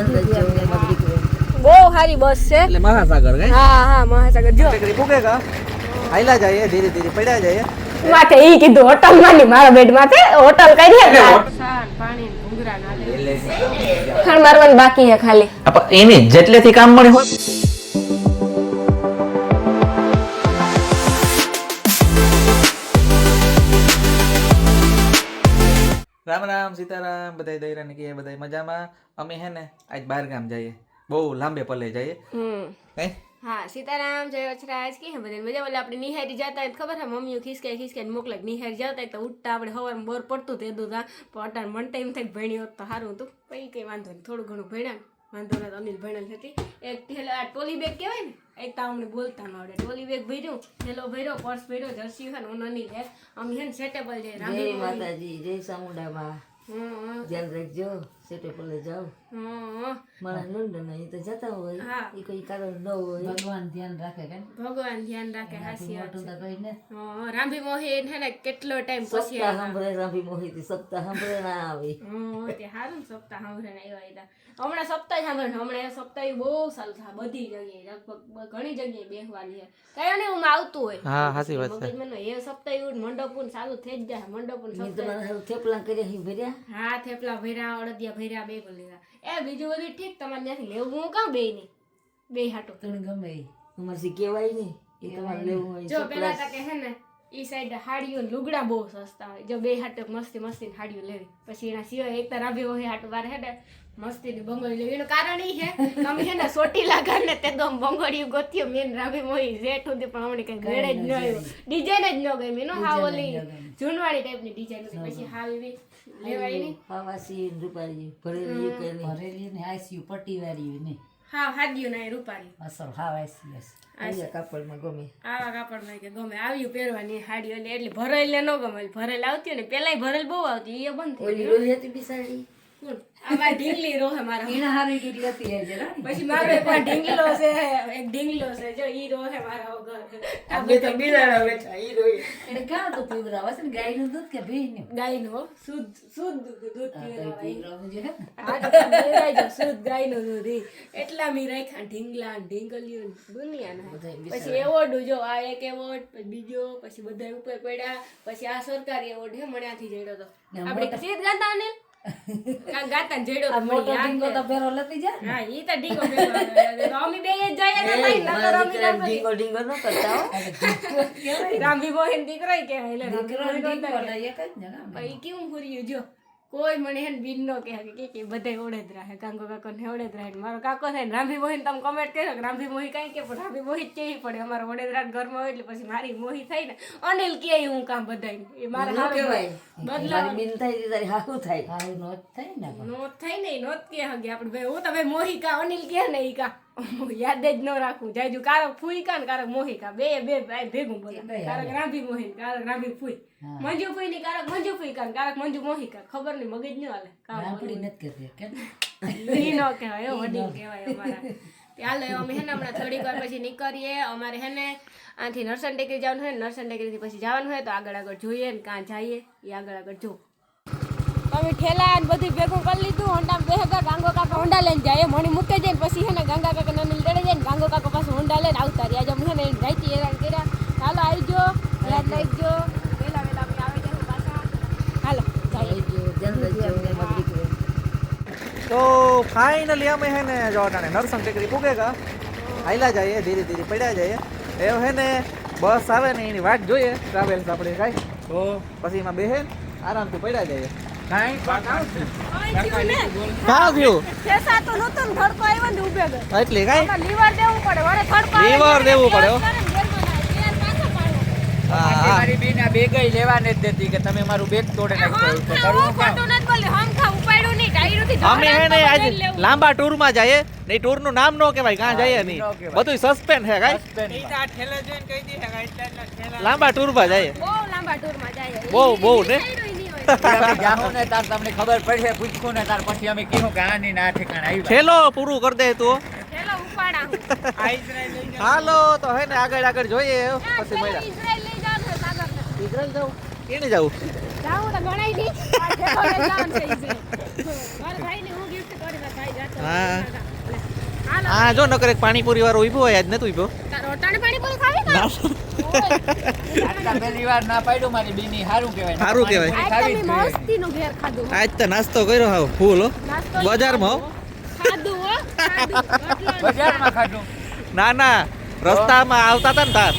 બહુ સારી બસ છે એટલે મહાસાગર ગઈ હા હા મહાસાગર જો ટેકરી પૂગેગા હાઈલા જાય ધીરે ધીરે પડ્યા જાય માથે ઈ કીધું હોટલ માં ની મારા બેડ માથે હોટલ કરી હે સાન પાણી ભૂંગરા નાલે ખાણ મારવાનું બાકી હે ખાલી એની જેટલેથી કામ મળે હોય રામ રામ સીતારામ બધાય દૈરા ને કે બધાય મજામાં અમે હે ને આજ બહાર ગામ જઈએ બહુ લાંબે પલે જઈએ કઈ હા સીતારામ જય વચરાજ કે બધે મજા બોલે આપણે નિહારી જતા ખબર હે મમ્મીઓ ખિસકે મોકલે નિહારી જતા તો ઉઠતા આપણે હવારમાં બોર પડતું તે દુધા પટાણ મન ટાઈમ થાય ભણ્યો તો સારું હતું કઈ કઈ વાંધો નહીં થોડું ઘણું ભણ્યા વાંધો ના અનિલ ભણેલ હતી એક થેલો આ ટોલી બેગ કહેવાય ને એક તો અમને બોલતા ન આવડે ટોલી બેગ ભર્યું થેલો ભર્યો પર્સ ભર્યો જર્સી છે ને અનિલ હે અમે હે ને સેટેબલ જાય જય માતાજી જય ચામુંડામાં ધ્યાન રાખજો સેટેબલ જાઓ મારા નંદન એ તો જતા હોય એ કોઈ કારણ ન હોય ભગવાન ધ્યાન રાખે કે ભગવાન ધ્યાન રાખે હાસી રાંભી મોહી હે ને કેટલો ટાઈમ પછી સાંભળે રાંભી મોહી થી સપ્તાહ સાંભળે ના આવે તે હારું સપ્તાહ સાંભળે ને આવ્યા હતા હમણાં સપ્તાહ સાંભળે હમણાં સપ્તાહ બહુ સારું થાય બધી જગ્યાએ લગભગ ઘણી જગ્યાએ બેહવાની છે કયો ને હું આવતું હોય હા હાસી વાત છે મને એ સપ્તાહ મંડપુન ચાલુ થઈ જ જાય મંડપુન તમારે થેપલા કર્યા હી ભર્યા હા થેપલા ભર્યા અડદિયા ભર્યા બે લીધા એ બીજું બધું ઠીક તમારે ત્યાંથી લેવું હું કામ બે નહીં બે હાટો તને ગમે અમારથી કહેવાય નહીં એ તમારે લેવું હોય જો પેલા તકે હે ને ઈ સાઈડ હાડીઓ લુગડા બહુ સસ્તા હોય જો બે હાટો મસ્તી મસ્તી હાડીઓ લેવી પછી એના સિવાય એક તો રાભી હોય હાટો બાર હે ને મસ્તી ની બંગડી લેવી એનું કારણ ઈ હે તમે હે ને સોટી લાગા ને તે તો બંગડીયું ગોત્યો મેન રાભી મોહી જેઠ સુધી પણ હમણે કઈ ગળે જ ન આવ્યો ડિઝાઇન જ ન ગઈ મેનો હા ઓલી જૂનવાળી ટાઈપ ની ડિઝાઇન હતી પછી હાવ એવી લેવાય નહીં હાવાસી રૂપાળી ભરેલી ને આઈસીયુ પટ્ટી વાળી ને હા હાડ્યું ના રૂપાળી અસલ હાવાસી આયા કાપડમાં ગમે આવા કાપડમાં કે ગમે આવ્યું પહેરવાની હાડી એટલે ભરેલ ન ગમે ભરેલ આવતી ને પેલા ભરેલ બહુ આવતી એ બંધ થઈ ઓલી રોહી હતી બિસાડી આમાં ઢીંગલી રોહે મારા એના હારી કેટલી હતી હે જરા પછી મારે પણ ઢીંગલો છે એક ઢીંગલો છે જો ઈ રોહે મારા વગર આ બે તો બિલાડા બેઠા ઈ રોહી એને કા તો પીવરાવા છે ને ગાયનું દૂધ કે ભેંસનું ગાયનું શુદ્ધ દૂધ પીવરાવું છે આ તો પીવરાય શુદ્ધ ગાયનું દૂધ એટલા મી રાખ્યા ઢીંગલા ઢીંગલિયું દુનિયાના પછી એવોર્ડ જો આ એક એવોર્ડ પછી બીજો પછી બધા ઉપર પડ્યા પછી આ સરકારી એવોર્ડ હે મણ્યાથી જડ્યો તો આપણે સીધ ગાતા ને ગાતા જેડો તો મોટો ડીંગો તો ફેરો લેતી જા હા ઈ તો ડીંગો ફેરો અમે બે જ જાય ને ભાઈ નકર અમે ડીંગો ન કરતા હો રામભી મોહન દીકરો કે એટલે દીકરો ડીંગો એટલે એક જ ને ભાઈ કેવું ફર્યું જો કોઈ મને હે બિન નો કે બધા ઓળે જ રહે કાંગો કાકો ને ઓળે જ રહે મારો કાકો થાય ને રામભી મોહન તમે કમેન્ટ કર્યો કે રામભી મોહી કઈ કે પણ રામભી મોહી કેવી પડે અમારા વડોદરા ઘરમાં હોય એટલે પછી મારી મોહી થાય ને અનિલ કે હું કામ બધાય એ મારા હારું કહેવાય બદલા બિન થાય તારી હાહુ થાય હાહુ નો થાય ને નોત થાય ને નોત કે હગે આપણે ભાઈ હું તો ભાઈ મોહી કા અનિલ કે ને ઈ કા યાદ જ ન રાખું જાયજુ કારક ફૂઈ કા ને કારક મોહી કા બે ભાઈ ભેગું બોલે કારક રામભી મોહી કારક રામભી ફૂઈ મંજુ ફૂઈ ની કારક મંજુ ફૂઈ કા કારક મંજુ મોહી કા ખબર નહીં મગજ ન હાલે કામ આપડી નથી કરતી કે ઈ નો કહેવાય વડીલ કહેવાય અમારા ચાલો અમે હે ને હમણાં થોડીક વાર પછી નીકળીએ અમારે હે ને આથી નરસણ ટેકરી જવાનું હોય ને નરસણ ટેકરીથી પછી જવાનું હોય તો આગળ જોઈએ ને કાં જઈએ એ આગળ જો અમે ઠેલા ને બધું ભેગું કરી લીધું હોન્ડા બેહગા ગાંગો કાકા હોન્ડા લઈને જાય મણી મૂકે જાય પછી હે ને ગંગા કાકા નનિલ દડે જાય ને ગાંગો કાકા પાસે હોન્ડા લઈને આવતા રહ્યા આજે અમે હે ને રાઈતી હેરાન કર્યા હાલો આવજો યાદ રાખજો વેલા અમે આવી જશું પાછા હાલો તો ફાઇનલી અમે હે ને જો નરસંગ ટેકરી પૂગેગા હાઈલા જાય ધીરે ધીરે પડ્યા જાય એ હે ને બસ આવે ને એની વાટ જોઈએ ટ્રાવેલ્સ આપણે કાંઈ તો પછી એમાં બેહે આરામથી પડ્યા જાય કાંઈ કાં થયું પેસા તો નતો ને ધડકો આવ્યો ને ઉભે ગયો એટલે કાંઈ લીવર દેવું પડે વરે ધડકો લીવર દેવું પડે મારી બેન આ બેગ લેવા નથી દેતી કે તમે મારું બેગ તોડે નાખ્યું છે હું ખોટું નથી બોલી હમ ખા ઉપાડ્યું નહીં ડાયરું થી અમે હે ને આજ લાંબા ટૂર માં જઈએ ને ટૂર નું નામ નો કહેવાય કાં જઈએ નહીં બધું સસ્પેન્સ હે કાંઈ લાંબા ટૂર માં જઈએ બહુ લાંબા ટૂર માં જાય બહુ ને જાહો ને તાર તમને ખબર પડશે પૂછખું ને તાર પછી અમે કીધું કે આની ના ઠેકાણ આવ્યું છેલ્લો પૂરું કરી દે તું ચલો ઉપાડા હાલો તો હે ને આગળ જોઈએ પછી મળ્યા ઇઝરાયલ લઈ જાવ છે સાગર ઇઝરાયલ જાવ કેને જાવ જાવ તો ગણાઈ દી આ ઠેકોને જાવ છે ઇઝરાયલ મારા ભાઈ ને હું ગિફ્ટ કરી દા ભાઈ જાતો હા આ જો નકર એક પાણીપુરી વાળો ઉભો હોય આજ નથી ઉભો તાર રોટાને પાણીપુરી ખાવી ને આટલા પહેલી વાર ના પાડ્યું મારી બીની સારું કહેવાય સારું કહેવાય. આજ તમે મસ્તીનું ઘેર ખાધું આજ તો નાસ્તો કર્યો હાવ ફૂલ હો નાસ્તો બજારમાં હો. ખાધું હો ખાધું બજારમાં ખાધું ના ના રસ્તામાં આવતા હતા ને તાર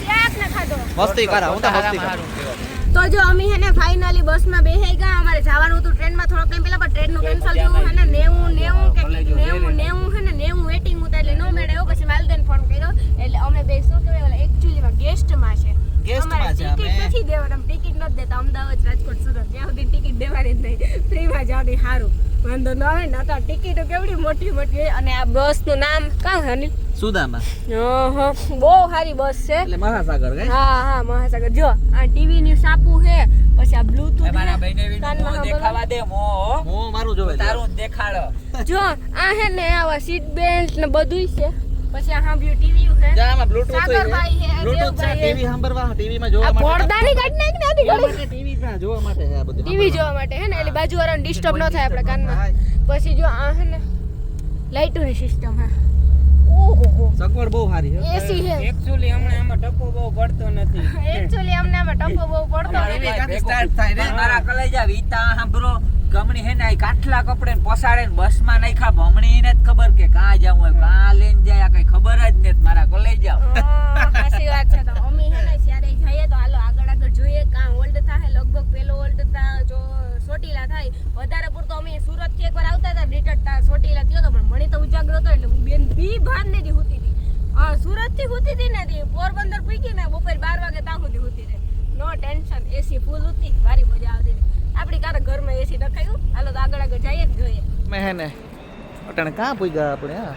શાક ને ખાધો મસ્તી કરા હું તો મસ્તી કરા. સારું કહેવાય તો જો અમે હે ને ફાઇનલી બસમાં બેસી ગયા અમારે જવાનું હતું ટ્રેનમાં થોડો ટાઈમ પહેલા પણ ટ્રેનનું કેન્સલ થયું હે ને 90 કે 90 હે ને 90 વેટિંગ હતું એટલે નો મેળે એવો પછી માલદેન ફોન કર્યો એટલે અમે બે શું કહેવાય ઓલા એકચ્યુઅલીમાં ગેસ્ટમાં છે ગેસ્ટમાં છે અમે. ટિકિટ નથી દેવાની ટિકિટ નથી દેતા અમદાવાદ રાજકોટ સુરત ત્યાં સુધી ટિકિટ દેવાની જ નહીં ફ્રીમાં જાવની સારું વાંધો ન આવે ને તો ટિકિટો કેવડી મોટી મોટી હોય અને આ બસનું નામ કાં છે અનિલ સુદામા બહુ સારી બસ છે એટલે મહાસાગર કઈ હા મહાસાગર જો આ ટીવી ની સાપુ છે પછી આ બ્લૂટૂથ મારા ભાઈને કાનમાં મોં દેખાવા દે મોં હું મારું જોવે છે. તારું દેખાડો જો આ હે ને આવા સીટ બેલ્ટ ને બધુંય છે પછી આ સાંભળ્યું ટીવી છે જા આમાં બ્લૂટૂથ સાગરભાઈ છે, બ્લૂટૂથ છે દેવભાઈ છે. ટીવી સાંભળવા ટીવીમાં આ જોવા માટે પડદાની કાઢ નાખ ને આની જોવા ઘડી માટે ટીવી જોવા માટે છે આ બધું ટીવી જોવા માટે હે ને એટલે બાજુવાળાને ડિસ્ટર્બ ન થાય આપણે કાનમાં પછી જો આ હે ને લાઇટોની સિસ્ટમ હે ઓહો સગવડ બહુ સારી છે એસી છે એકચ્યુઅલી હમણાં આમાં ટપો બહુ પડતો નથી એકચ્યુઅલી અમને આમાં ટપો બહુ પડતો નથી સ્ટાર્ટ થાય રે મારા કલેજા વીતા સાંભળો ગમણી હે ને આ કાઠલા કપડે ને પસાડે ને બસમાં નાખ્યા ભમણી એને જ ખબર કે કાં જાવું હોય કાં લઈને જાય આ કઈ ખબર જ નથી મારા કલેજા સાચી વાત છે તો અમે હે ને જ્યારે જઈએ તો હાલો આગળ જોઈએ કાં ઓલ્ડ થાય લગભગ પેલો ઓલ્ડ જો સોટીલા થાય વધારે પૂરતો અમે સુરત થી એકવાર આવતા હતા રિટર્ન સોટીલા થયો તો પણ મને તો ઉજાગરો હતો એટલે હું બેન બી ભાન ને જ હોતી હતી સુરત થી હોતી હતી ને પોરબંદર પૂકી ને બપોર 12 વાગે ત્યાં સુધી હોતી રહે નો ટેન્શન એસી ફૂલ હતી ભારી મજા આવતી હતી આપણી કારે ઘરમાં એસી નખાયું હાલો તો આગળ જઈએ જ જોઈએ મેં હે ને અટાણે કાં પૂગ્યા આપણે હા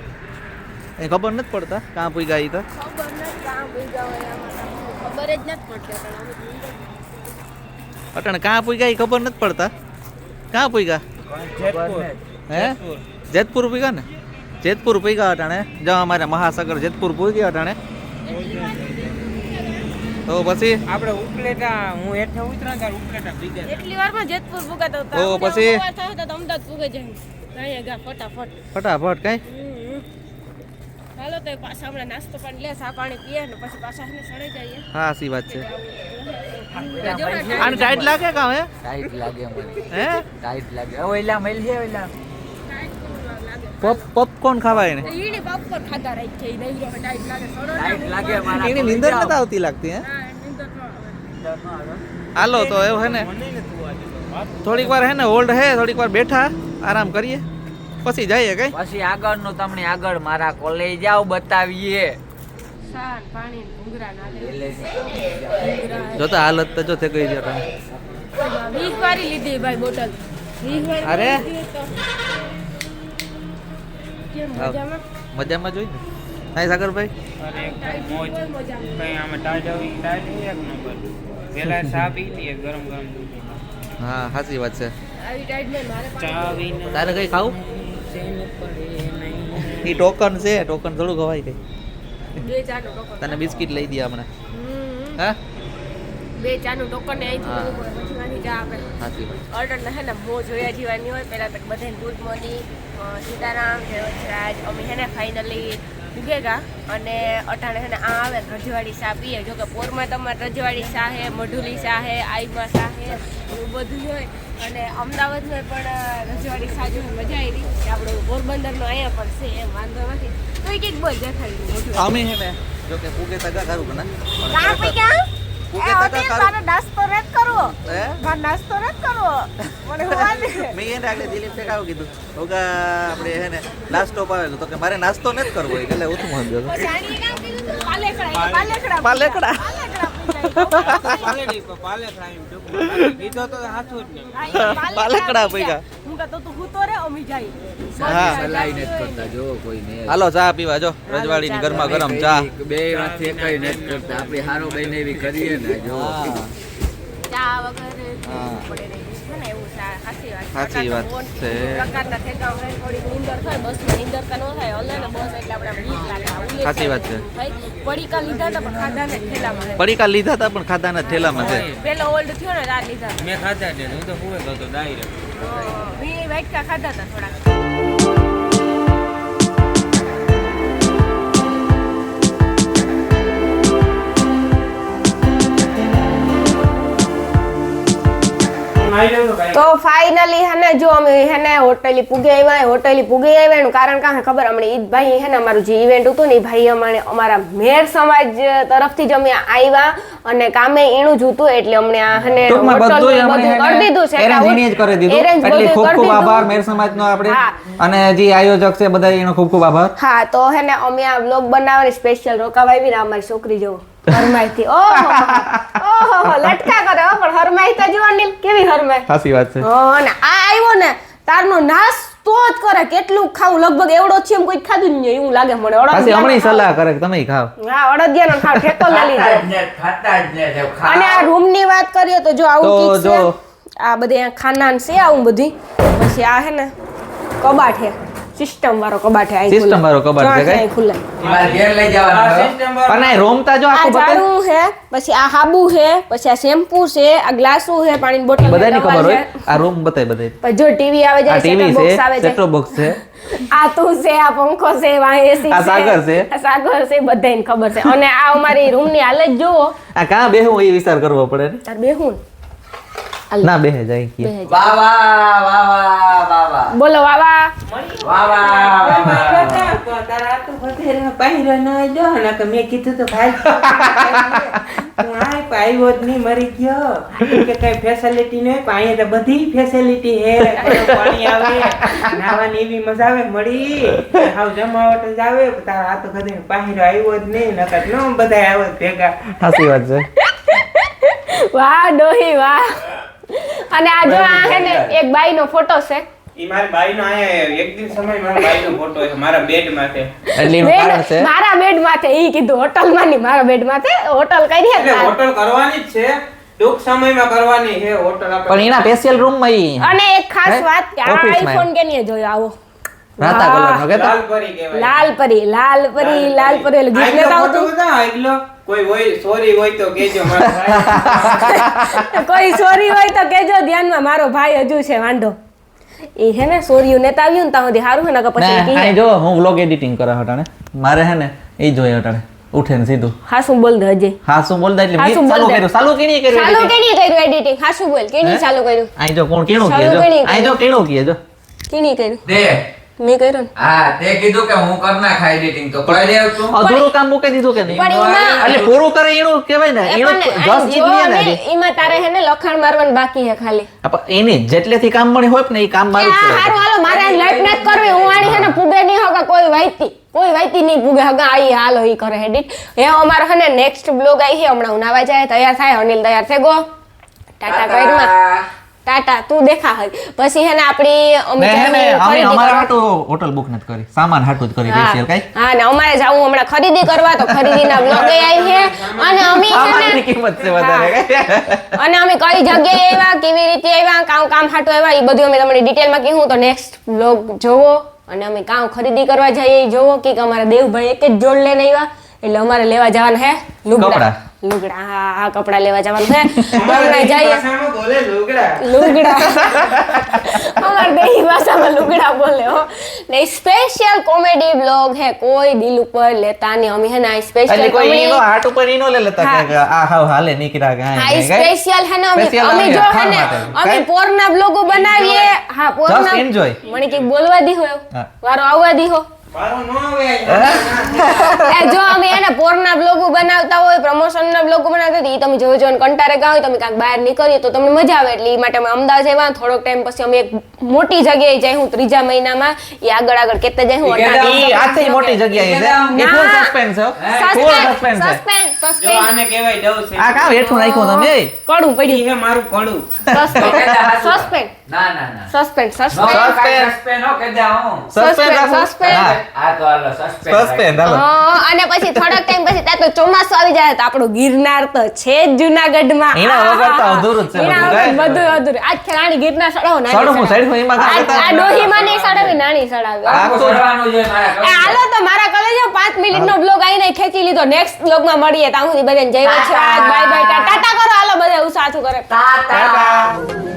એ ખબર નથી પડતા કાં પૂગ્યા ઈ તો ખબર નથી કાં ભૂગ્યા હોય આમાં ખબર જ નથી પડતી પણ અમે અટાણે કાં પૂગ્યા ઈ ખબર નથી પડતા કાં પૂગ્યા જેતપુર હે જેતપુર પૂગ્યા ને જેતપુર પૂગ્યા અટાણે જો અમારે મહાસાગર જેતપુર પૂગ્યા અટાણે તો પછી આપણે ઉપલેટા હું હેઠે ઉતરા ત્યારે ઉપલેટા ભીગે એટલી વારમાં જેતપુર પુગાતો હતો તો પછી? અમદાવાદ પુગે જાય અહીંયા ગા ફટાફટ ફટાફટ કઈ હાલો તો પાછા હમણાં નાસ્તો પાણી લે ચા પાણી પીએ ને પછી પાછા એને સડે જઈએ હા સી વાત છે જો ને આને ટાઈટ લાગે કાં હે ટાઈટ લાગે મને હે ટાઈટ લાગે ઓઈલા મેલ છે ઓઈલા પોપકોર્ન ખાવાય ને ઈની બપોર ખાધા રહી છે ઈ નહીં રહે ટાઈટ લાગે સડો ટાઈટ લાગે મારા એની નીંદર નથી આવતી લાગતી હે હા નીંદર ન આવે હાલો તો એવું હે ને થોડીક વાર હે ને હોલ્ડ હે થોડીક વાર બેઠા આરામ કરીએ પછી જઈએ કઈ પછી આગળનું તમને આગળ મારા કોલેજ જાવ બતાવીએ સાન પાણી ભૂંગરા ના લે જોતા હાલત તો જો થઈ ગઈ છે અટાણે. 20 વારી લીધી ભાઈ બોટલ 20 વારી અરે. લીધી તો કેમ મજામાં મજામાં જોઈ ને હાય સાગરભાઈ અને ટાઈટ મોજ હોય મજામાં કઈ આમાં ટાઈટ આવી ટાઈટ એક નંબર પેલા ચા પી લઈએ ગરમ ગરમ દૂધમાં. હા સાચી વાત છે આવી ટાઈટ નહીં મારે ચા વિના તારે કઈ ખાવું ચેન પડે નહીં એ ટોકન છે ટોકન થોડું ખવાય કઈ બે ચાનો ટોકન તને બિસ્કિટ લઈ દે હમણાં હમ. હા બે ચાનું ટોકન ને અહીંથી હા. લેવું પડે પછી વાંચી ચા આપે સાચી વાત ઓર્ડર હે ને મો જોયા જીવાની હોય પહેલા તો બધાને ગુડ મોર્નિંગ સીતારામ જય વજરાજ અમે હે ને ફાઇનલી ઉગેગા અને અટાણે હે ને આ આવે રજવાડી ચા પીએ જો કે પોરમાં તમારે રજવાડી ચા હે મઢુલી ચા હે આઈબા ચા હે એવું બધું હોય અને અમદાવાદમાં પણ રજવાડી ચા જોઈને મજા આવી કે આપણું પોરબંદરનો અહીંયા પણ છે એમ વાંધો નથી તો એ કંઈક બસ દેખાડી મોઢું અમે હે ને જો કે પૂગે તગા કરું કે ના કાં પી ગયા પૂગે એ તગા અનિલ, કરું તારે નાસ્તો નથી કરવો હે મારે નાસ્તો નથી કરવો મને હોવા દે મેં એને આગળ દિલીપ ને કાવું કીધું ઓગા આપણે હે ને લાસ્ટ સ્ટોપ આવેલું તો કે મારે નાસ્તો નથી કરવો એટલે હું શું સમજો પછી આની કામ કીધું તું? પાલેકડા પાલેકડા. પાલેડી પર પાલે ખાઈને ટૂંકમાં કીધો તો હાથું જ નહીં પાલેકડા પૈકા. હું કહેતો તું હું તો રે અમી જાય હા. સલાઈ નથી કરતા જો કોઈને હાલો ચા પીવા જો રજવાડીની ગરમા ગરમ ચા બે વાત એકઈ નથી કરતા આપણે હારો બઈને એવી કરીએ ને જો ચા વગર હા. પડે નહીં છે ને એવું સાચી વાત સાચી વાત છે. પ્રકારના ઠેકાવ હોય થોડી નીંદર થાય બસમાં નીંદર તો ન થાય હલે ને બસ એટલે આપણે બીક લાગે ઉલ્લેખ સાચી વાત છે. થાય. પડીકા લીધા હતા પણ ખાધા ને ઠેલામાં પડીકા લીધા હતા પણ ખાધાના ઠેલામાં છે પેલો ઓલ્ડ થયો ને રાત લીધા મેં ખાધા છે હું તો હુવે ગયો ડાયરેક્ટ વી વાટકા ખાધા હતા થોડા તો ફાઇનલી હેને જો અમે હેને હોટેલી પૂગી આવ્યા એનું કારણ કાં હે ખબર હમણાં ઈદ ભાઈ હેને અમારું જે ઇવેન્ટ હતું ને એ ભાઈ અમારા મેર સમાજ તરફથી જ અમે આવ્યા અને કામે એનું જ હતું એટલે અમને આ હેને ટૂંકમાં હોટલ બધુંય બધું અમને કરી દીધું છે arrange જ કરી દીધું arrange એટલે બધું ખૂબ કરી ખૂબ દીધું. આભાર મેર સમાજનો આપણે હા. અને જે આયોજક છે બધા એનો ખૂબ ખૂબ આભાર હા તો હેને અમે આ વ્લોગ બનાવવાની સ્પેશિયલ રોકાવા આવી ને અમારી છોકરી જો હરમાઈથી ઓહો લટકા કરે હો પણ હરમાઈ તો જો અનિલ કેવી હરમાઈ સાચી વાત છે અને આ આવ્યો ને તારનો નાસ્તો જ કરે કેટલું ખાવું લગભગ એવડો છે એમ કોઈ ખાધું જ નહીં એવું લાગે મને પાછી હમણાં સલાહ કરે કે તમે ખાવ હા અડદિયાનો ખાવ ઠેકો લઈ લીધો ખાતા જ ને અને આ રૂમ ની વાત કરીએ તો જો આવું તો કીક જો. છે આ બધે ખાનાન છે આવું બધી પછી આ હે ને કબાટ હે સિસ્ટમ વાળો કબાટ હે અહીં System વાળો કબાટ છે કઈ? અહીં ખુલ્લે મારે ઘેર લઈ જવાનું પણ આ રોમતા જો આ આખું બતાય ઝાડુ હે પછી આ હાબુ હે પછી આ શેમ્પુ છે આ ગ્લાસુ હે પાણીની બોટલ બધાની ખબર હોય આ રૂમ બતાય બધાય પછી જો ટીવી આવે આ જાય ટીવી સેટઅપ બોક્સ છે આવે સેટો જાય બોક્સ છે આ તું છે આ પંખો છે આ એસી આ સાગર છે. આ સાગર છે બધાને ખબર છે અને આ અમારી રૂમ ની હાલત જુઓ આ કાં બેહું એ વિચાર કરવો પડે ને તાર બેહું ના બેહે જાય કે બેહે વાહ વાહ વાહ વાહ વાહ વાહ બોલો વાવા વાહ વાહ વાહ તારા તો બધે પહેરે ન જો ને કે મેં કીધું તો ભાઈ તું આય પાયો જ નહીં મરી ગયો કે કઈ ફેસિલિટી નહીં પણ અહીંયા તો બધી ફેસિલિટી હે પાણી આવે નાવાની એવી મજા આવે મળી હાવ જમાવટ જ આવે તારા આ તો કદી પહેરો આવ્યો જ નહીં નકર ન બધા આવ્યો જ ભેગા સાચી વાત છે વાહ ડોહી વાહ અને આ જો આ હે ને એક બાઈ નો ફોટો છે ઈ મારી બાઈનો આયા એક દિન સમય મારા બાઈનો ફોટો છે મારા બેડ માટે એટલે એનું કારણ છે મારા બેડ માથે ઈ કીધું હોટલ માં નહીં મારા બેડ માથે હોટલ કરી એટલે હોટલ કરવાની જ છે ટૂંક સમયમાં કરવાની છે હોટલ આપણે પણ એના સ્પેશિયલ રૂમ માં ઈ અને એક ખાસ હે? વાત કે આ Office માં આઈફોન કેનીએ જોયો આવો રાતા વાહ. કલર નો કેતા લાલપરી કહેવાય લાલ પરી એટલે ગીત આગલો નતા ફોટો આવતું બતાવો, આગલો. કોઈ હોય સોરી હોય તો કેજો મારા ભાઈ. કોઈ સોરી હોય તો કેજો ધ્યાનમાં મારો ભાઈ હજુ છે વાંઢો એ હે ને સોરીયું નેતા આવ્યું ને ત્યાં સુધી સારું હે ને પછી ના કીએ. આ જો હું વ્લોગ એડિટિંગ કરે હટાણે મારે હે ને એ જોઈએ હટાણે ઉઠે ને સીધું હાસું બોલ દે હજી હા શું બોલતા એટલે હાસું મેં ચાલુ બોલ દે. કર્યું ચાલુ કેની કર્યું ચાલુ editing? કેની કર્યું એડિટિંગ હાસું બોલ કેની હે? ચાલુ કર્યું આઈ જો કોણ કેણું ચાલુ કહે જો કેની આઈ જો કેણું કહે જો કેની કર્યું દે મેં કર્યું ને. હા તે કીધું કે હું કર નાખ એડિટિંગ તો કરી દેવ તું અધૂરું કામ મૂકી દીધું કે નહીં પણ એમાં એટલે પૂરું કરે એનું કહેવાય ને એનું પણ જસ આ ઈ જો જ લે ને ને, હજી. એમાં તારે હે ને લખાણ મારવાનું બાકી હે ખાલી એની જેટલેથી કામ મળી હોય ને એ કામ કે મારું જ આ કરે. હારું હાલો મારે લાઈફ નથી કરવી હું આની હે ને પૂગે નહીં હોગા કોઈ વાઈતી નહીં પૂગે હગા આઈ હાલો ઈ કરે એડિટ હે અમારો હે ને નેક્સ્ટ બ્લોગ આવી છે હમણાં ઉનાવા જાય તૈયાર થાય અનિલ તૈયાર થઈ ગો ટાટા કરમાં ટાટા તું દેખા હઈ પછી હે ને આપણી અમે મેં હે ને જવાનું અમે ખરીદી અમારા કરવા. હાટુ હોટલ બુક નથી કરી સામાન હાટુ જ કરી સ્પેશિયલ કઈ હા ને અમારે જાવું હમણાં ખરીદી કરવા તો ખરીદીના બ્લોગ આવી છે અને અમે હે સામાનની ને કિંમત છે વધારે કઈ અને અમે કઈ જગ્યાએ આવ્યા કેવી રીતે આવ્યા કામ હાટું આવ્યા એ બધું અમે તમને ડિટેલમાં કીધું તો નેક્સ્ટ બ્લોગ જોવો અને અમે કામ ખરીદી કરવા જઈએ એ જોવો કે અમારા દેવભાઈ એક જ જોડ લઈને આવ્યા એટલે અમારે લેવા જવાનું હે કપડાં. લુગડા હા કપડા લેવા જવાનું છે તો હમણાં જઈએ ભાષામાં બોલે લુગડા લુગડા અમાર દેહી ભાષામાં લુગડા બોલે હો ને સ્પેશિયલ કોમેડી બ્લોગ હે કોઈ દિલ ઉપર લેતા નહીં અમે હે ને એટલે સ્પેશિયલ કોઈ કોમેડી એનો હાટ ઉપર ઈનો લે લેતા હા. કે આ હાવ હાલે નીકળ્યા કે હા સ્પેશિયલ હે ને Special અમે આવે જો હે ખાવા ને માટે. અમે કાંઈ? પોરના બ્લોગો બનાવીએ હા Just પોરના enjoy. મને કે બોલવા દીહો હા. વારો આવવા દીહો મારું નો આવે એ જો અમે એને પોરના બ્લોગો બનાવતા હોય પ્રમોશનના બ્લોગો બનાવતા હોય તો ઈ તમે જોજો ને કંટારે ગયા હોય તમે કાંઈક બહાર નીકળીએ તો તમને મજા આવે એટલે ઈ માટે અમે અમદાવાદ આવ્યા થોડોક ટાઈમ પછી અમે એક મોટી જગ્યાએ જાય હું ત્રીજા મહિનામાં ઈ આગળ કેતા જાય હું ઈ આથી મોટી જગ્યાએ છે એ ફૂલ ના. સસ્પેન્સ છે ફૂલ સસ્પેન્સ છે સસ્પેન્સ જો આને કહેવાય ડવ છે આ કામ હેઠું નાખ્યું તમે એ કડું ઈ પડ્યું હે મારું કડું સસ્પેન્સ ના ના ના સસ્પેન્સ નો સસ્પેન્સ સસ્પેન્સ નો કે જાઉં સસ્પેન્સ રાખો Suspense. હા આ તો હાલો સસ્પેન્સ સસ્પેન્સ હાલો અને પછી થોડાક ટાઈમ પછી ત્યાં તો ચોમાસું આવી જાય તો આપણું ગિરનાર તો છે જ જુનાગઢમાં એના વગર તો અધૂરું જ છે એના બધું, વગર બધું અધૂરું આજ ખેલાણી ગિરનાર સડાવો નાની સડો હું સડાવો. સાઈડ માં એમાં કામ આ કરતા ડોહીમાં નહીં સડાવી નાની સડાવી આખું કરવાનું છે મારા એ હાલો તો મારા કલેજો 5 મિનિટનો બ્લોગ આઈને ખેંચી લીધો નેક્સ્ટ બ્લોગમાં મળીએ ત્યાં સુધી બધાને જય વચ્છરાજ બાય બાય ટાટા કરો હાલો બધા ઉસાથું કરે ટાટા